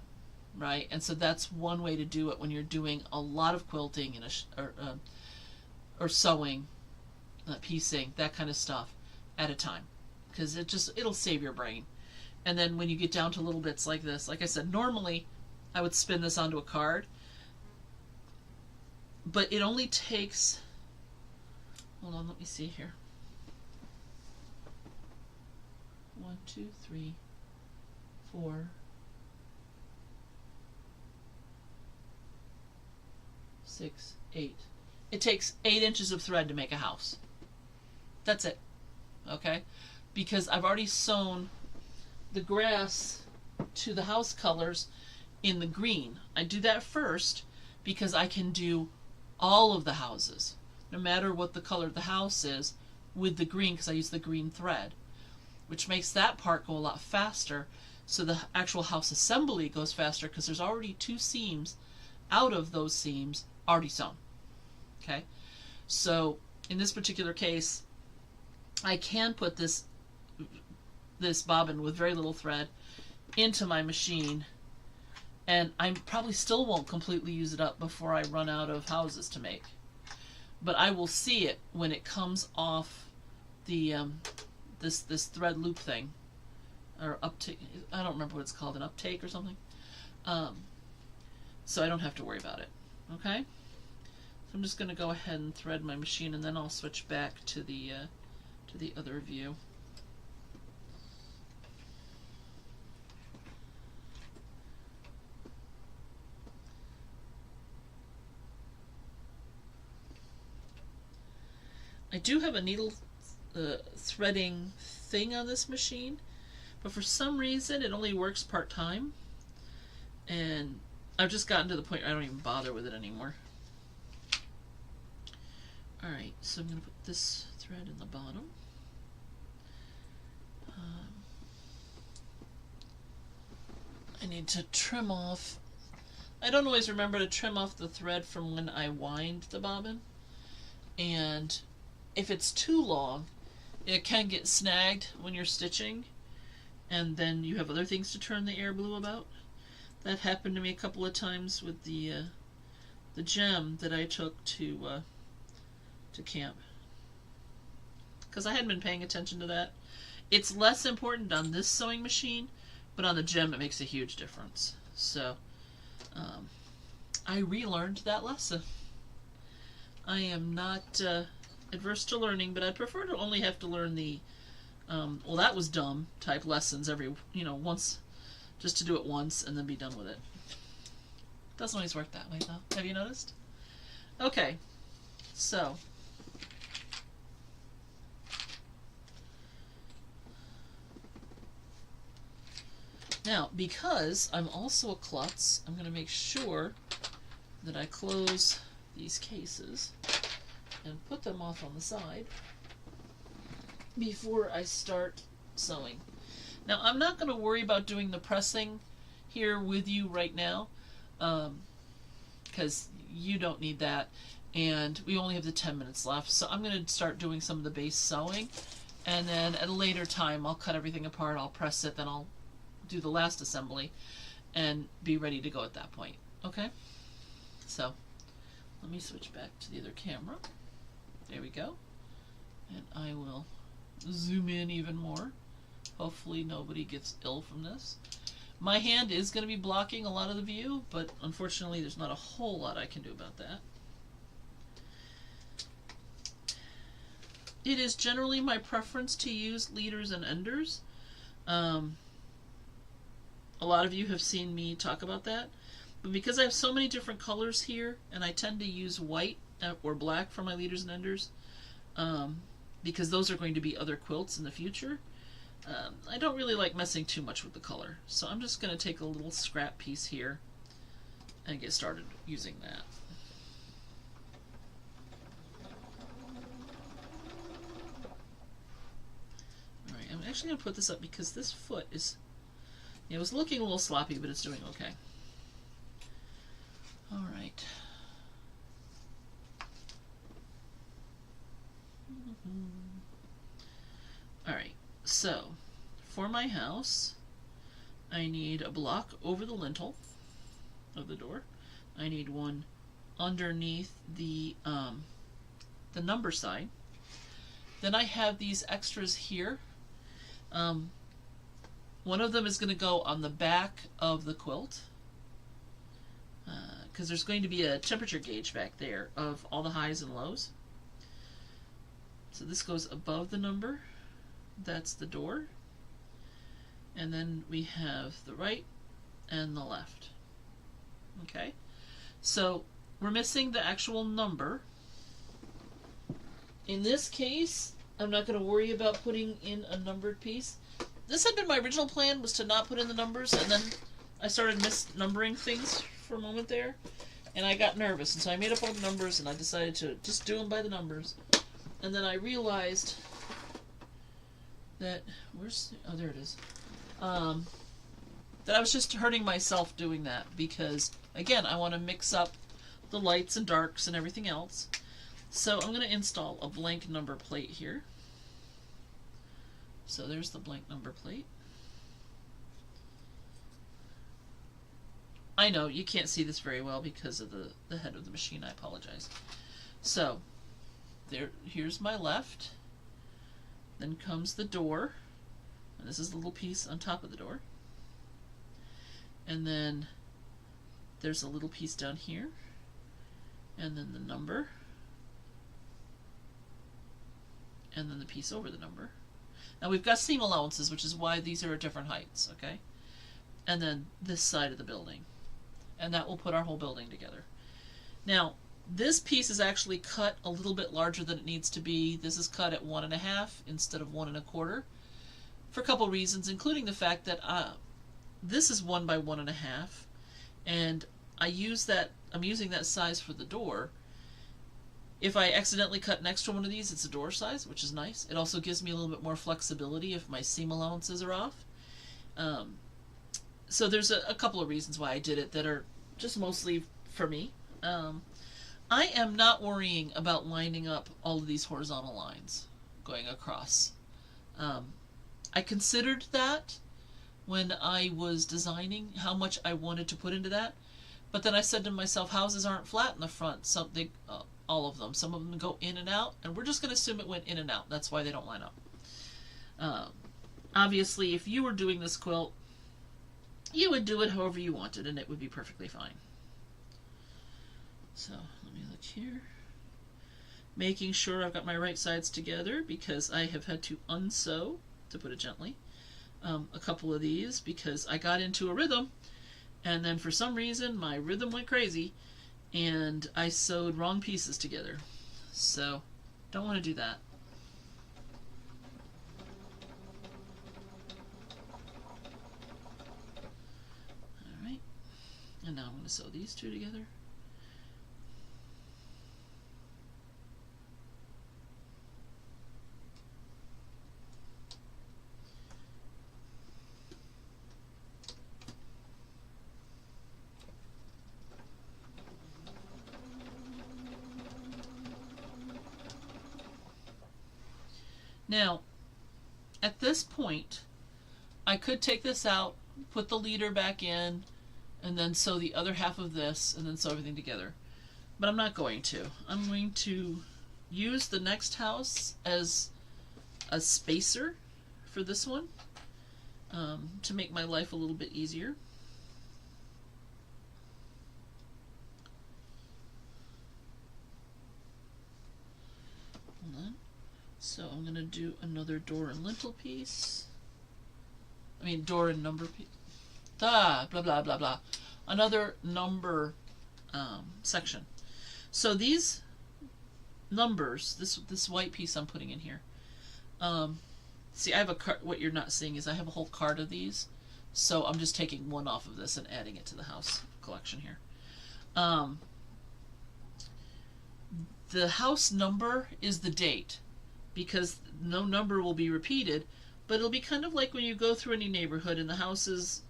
right? And so that's one way to do it when you're doing a lot of quilting and or sewing, piecing, that kind of stuff at a time, because it'll save your brain. And then when you get down to little bits like this, like I said, normally I would spin this onto a card, but it only takes, hold on, let me see here. 1, 2, 3, 4, 6, 8. It takes 8 inches of thread to make a house. That's it. Okay? Because I've already sewn the grass to the house colors in the green. I do that first because I can do all of the houses, no matter what the color of the house is, with the green, because I use the green thread, which makes that part go a lot faster. So the actual house assembly goes faster because there's already 2 seams out of those seams already sewn. Okay, so in this particular case, I can put this bobbin with very little thread into my machine, and I probably still won't completely use it up before I run out of houses to make. But I will see it when it comes off the this thread loop thing, or uptake. I don't remember what it's called, an uptake or something. So I don't have to worry about it. Okay. So I'm just going to go ahead and thread my machine, and then I'll switch back to the other view. I do have a needle threading thing on this machine, but for some reason it only works part-time, and I've just gotten to the point where I don't even bother with it anymore. Alright, so I'm going to put this thread in the bottom. I need to trim off. I don't always remember to trim off the thread from when I wind the bobbin, and if it's too long, it can get snagged when you're stitching, and then you have other things to turn the air blue about. That happened to me a couple of times with the gem that I took to camp, because I hadn't been paying attention to that. It's less important on this sewing machine, but on the gem it makes a huge difference. So I relearned that lesson. I am not adverse to learning, but I prefer to only have to learn the well, that was dumb type lessons every, once, just to do it once and then be done with it. Doesn't always work that way though. Have you noticed? Okay, so now, because I'm also a klutz, I'm going to make sure that I close these cases and put them off on the side before I start sewing. Now, I'm not going to worry about doing the pressing here with you right now, because you don't need that, and we only have the 10 minutes left. So I'm going to start doing some of the base sewing, and then at a later time I'll cut everything apart, I'll press it, then I'll do the last assembly and be ready to go at that point. Okay? So let me switch back to the other camera. There we go. And I will zoom in even more. Hopefully nobody gets ill from this. My hand is going to be blocking a lot of the view, but unfortunately there's not a whole lot I can do about that. It is generally my preference to use leaders and enders. A lot of you have seen me talk about that, but because I have so many different colors here, and I tend to use white or black for my leaders and enders, because those are going to be other quilts in the future, I don't really like messing too much with the color. So I'm just going to take a little scrap piece here and get started using that. Alright, I'm actually going to put this up because this foot is, it was looking a little sloppy, but it's doing okay. Alright. Alright, so for my house, I need a block over the lintel of the door. I need one underneath the number sign. Then I have these extras here. One of them is going to go on the back of the quilt, because there's going to be a temperature gauge back there of all the highs and lows. So this goes above the number. That's the door. And then we have the right and the left. Okay, so we're missing the actual number. In this case, I'm not going to worry about putting in a numbered piece. This had been my original plan, was to not put in the numbers, and then I started misnumbering things for a moment there. And I got nervous, and so I made up all the numbers, and I decided to just do them by the numbers. And then I realized that, oh, there it is. That I was just hurting myself doing that because, again, I want to mix up the lights and darks and everything else. So I'm going to install a blank number plate here. So there's the blank number plate. I know you can't see this very well because of the head of the machine. I apologize. So here's my left. Then comes the door. And this is the little piece on top of the door. And then there's a little piece down here. And then the number. And then the piece over the number. Now we've got seam allowances, which is why these are at different heights, okay? And then this side of the building. And that will put our whole building together. Now, this piece is actually cut a little bit larger than it needs to be. This is cut at 1.5 instead of 1 1/4 for a couple reasons, including the fact that this is 1 by 1.5, and I'm using that size for the door. If I accidentally cut an extra one of these, it's a door size, which is nice. It also gives me a little bit more flexibility if my seam allowances are off. So there's a couple of reasons why I did it that are just mostly for me. I am not worrying about lining up all of these horizontal lines going across. I considered that when I was designing how much I wanted to put into that, but then I said to myself, houses aren't flat in the front. All of them. Some of them go in and out, and we're just going to assume it went in and out. That's why they don't line up. Obviously, if you were doing this quilt, you would do it however you wanted, and it would be perfectly fine. So, let me look here. Making sure I've got my right sides together because I have had to unsew, to put it gently, a couple of these because I got into a rhythm, and then for some reason my rhythm went crazy, and I sewed wrong pieces together. So, don't want to do that. Alright, and now I'm going to sew these two together. Now, at this point, I could take this out, put the leader back in, and then sew the other half of this, and then sew everything together. But I'm not going to. I'm going to use the next house as a spacer for this one to make my life a little bit easier. Hold on. So I'm going to do another door and lintel piece. I mean door and number piece. Blah, blah, blah, blah. Another number section. So these numbers, this white piece I'm putting in here. See, I have a card. What you're not seeing is I have a whole card of these. So I'm just taking one off of this and adding it to the house collection here. The house number is the date, because no number will be repeated, but it'll be kind of like when you go through any neighborhood and the houses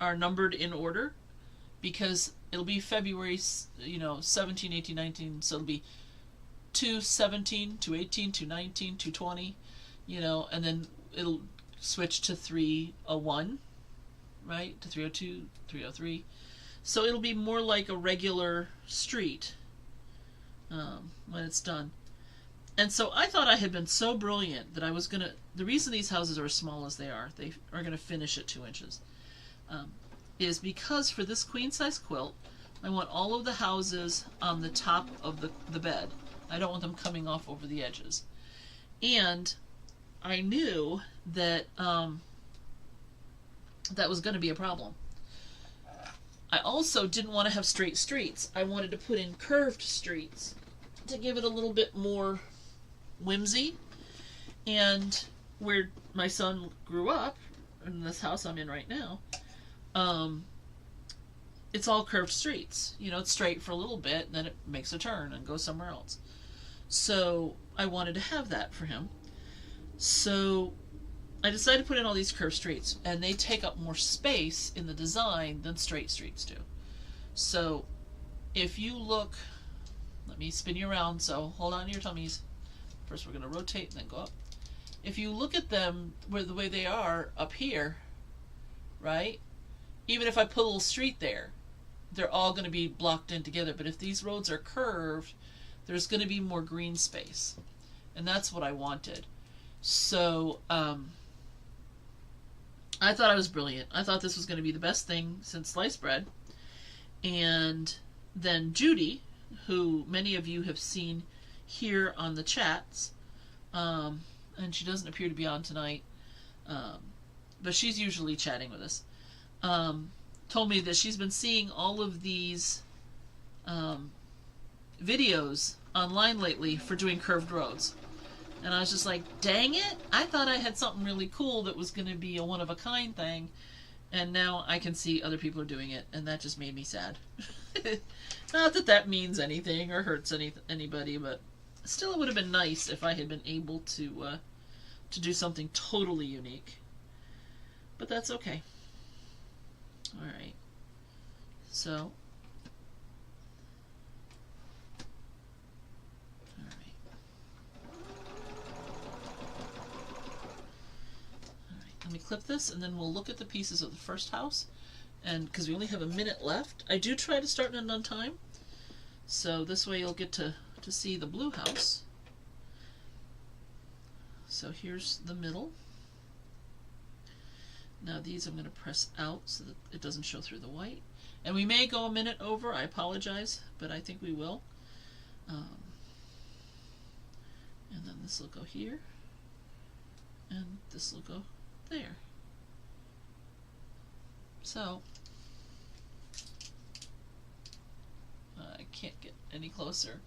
are numbered in order, because it'll be February, 17, 18, 19, so it'll be 217, 218, 219, 220, and then it'll switch to 301, right, to 302, 303. So it'll be more like a regular street when it's done. And so I thought I had been so brilliant that I was going to, the reason these houses are as small as they are going to finish at 2 inches, is because for this queen size quilt, I want all of the houses on the top of the bed. I don't want them coming off over the edges. And I knew that that was going to be a problem. I also didn't want to have straight streets. I wanted to put in curved streets to give it a little bit more whimsy. And where my son grew up, in this house I'm in right now, it's all curved streets. You know, it's straight for a little bit, and then it makes a turn and goes somewhere else. So I wanted to have that for him. So I decided to put in all these curved streets, and they take up more space in the design than straight streets do. So if you look, let me spin you around, so hold on to your tummies. First we're going to rotate and then go up. If you look at them where the way they are up here, right? Even if I put a little street there, they're all going to be blocked in together. But if these roads are curved, there's going to be more green space. And that's what I wanted. So I thought I was brilliant. I thought this was going to be the best thing since sliced bread. And then Judy, who many of you have seen here on the chats, and she doesn't appear to be on tonight, but she's usually chatting with us, told me that she's been seeing all of these videos online lately for doing curved roads. And I was just like, dang it, I thought I had something really cool that was going to be a one-of-a-kind thing, and now I can see other people are doing it, and that just made me sad. Not that that means anything or hurts anybody, but still it would have been nice if I had been able to do something totally unique. But that's okay. Alright. So, let me clip this, and then we'll look at the pieces of the first house. And because we only have a minute left, I do try to start and end on time. So this way you'll get to see the blue house. So here's the middle. Now these I'm going to press out so that it doesn't show through the white. And we may go a minute over, I apologize, but I think we will. And then this will go here. And this will go there. So I can't get any closer.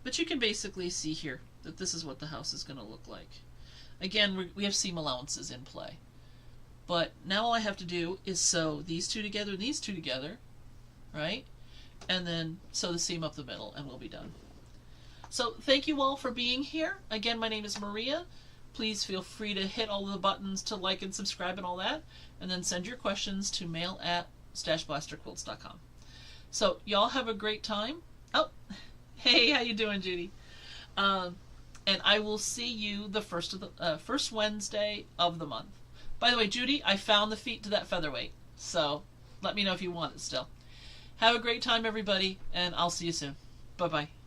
But you can basically see here that this is what the house is going to look like. Again, we have seam allowances in play. But now all I have to do is sew these two together and these two together, right? And then sew the seam up the middle, and we'll be done. So thank you all for being here. Again, my name is Maria. Please feel free to hit all the buttons to like and subscribe and all that, and then send your questions to mail@StashBlasterQuilts.com. So y'all have a great time. Oh, hey, how you doing, Judy? And I will see you the first Wednesday of the month. By the way, Judy, I found the feet to that featherweight, so let me know if you want it still. Have a great time, everybody, and I'll see you soon. Bye-bye.